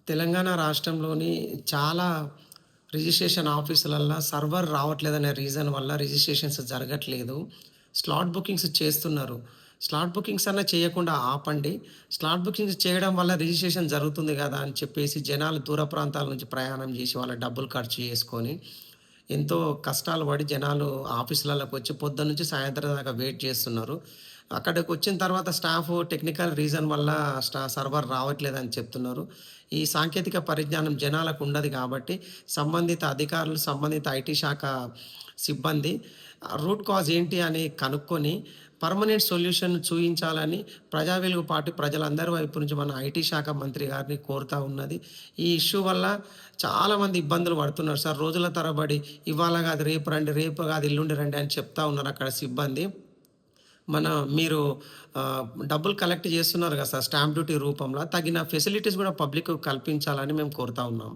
తెలంగాణ రాష్ట్రంలోని చాలా registration ఆఫీసులల్ల server రావట్లేదనే reason వల్ల రిజిస్ట్రేషన్స్ జరగట్లేదు. స్లాట్ బుకింగ్స్ చేస్తున్నారు. స్లాట్ బుకింగ్స్ అన్నా చేయకుండా ఆపండి. స్లాట్ బుకింగ్స్ చేయడం వల్ల రిజిస్ట్రేషన్ జరుగుతుంది గదా! అని చెప్పేసి జనాలు దూర ప్రాంతాల నుంచి ప్రయాణం జేసి వాళ్ళ డబ్బులు ఖర్చు చేసుకొని, ఎంతో కష్టాలు పడి జనాలు ఆఫీసులలోకొచ్చి పొద్దున్నుంచి సాయంత్రం దాకా వెయిట్ చేస్తున్నారు. అక్కడికొచ్చిన తర్వాత స్టాఫు టెక్నికల్ రీజన్ వల్ల సర్వర్ రావట్లేదని చెప్తున్నారు. ఈ సాంకేతిక పరిజ్ఞానం జనాలకు ఉండదు కాబట్టి, సంబంధిత అధికారులు, సంబంధిత ఐటీ శాఖ సిబ్బంది రూట్ కాజ్ ఏంటి అని కనుక్కొని, పర్మనెంట్ సొల్యూషన్ చూయించాలని ప్రజా వెలుగు పార్టీ ప్రజలందరి వైపు నుంచి మన ఐటీ శాఖ మంత్రి గారిని కోరుతా ఉన్నది. ఈ ఇష్యూ వల్ల చాలామంది ఇబ్బందులు పడుతున్నారు సార్. రోజుల తరబడి ఇవాళ గాదు రేపు రండి, రేపు గాదు ఎల్లుండి రండి అని చెప్తా ఉన్నారు అక్కడ సిబ్బంది. మన మీరు డబ్బులు కలెక్ట్ చేస్తున్నారు కదా సార్ స్టాంప్ డ్యూటీ రూపంలో. తగిన ఫెసిలిటీస్ గూడా పబ్లిక్‌కి కల్పించాలని మేము కోరుతా ఉన్నాం.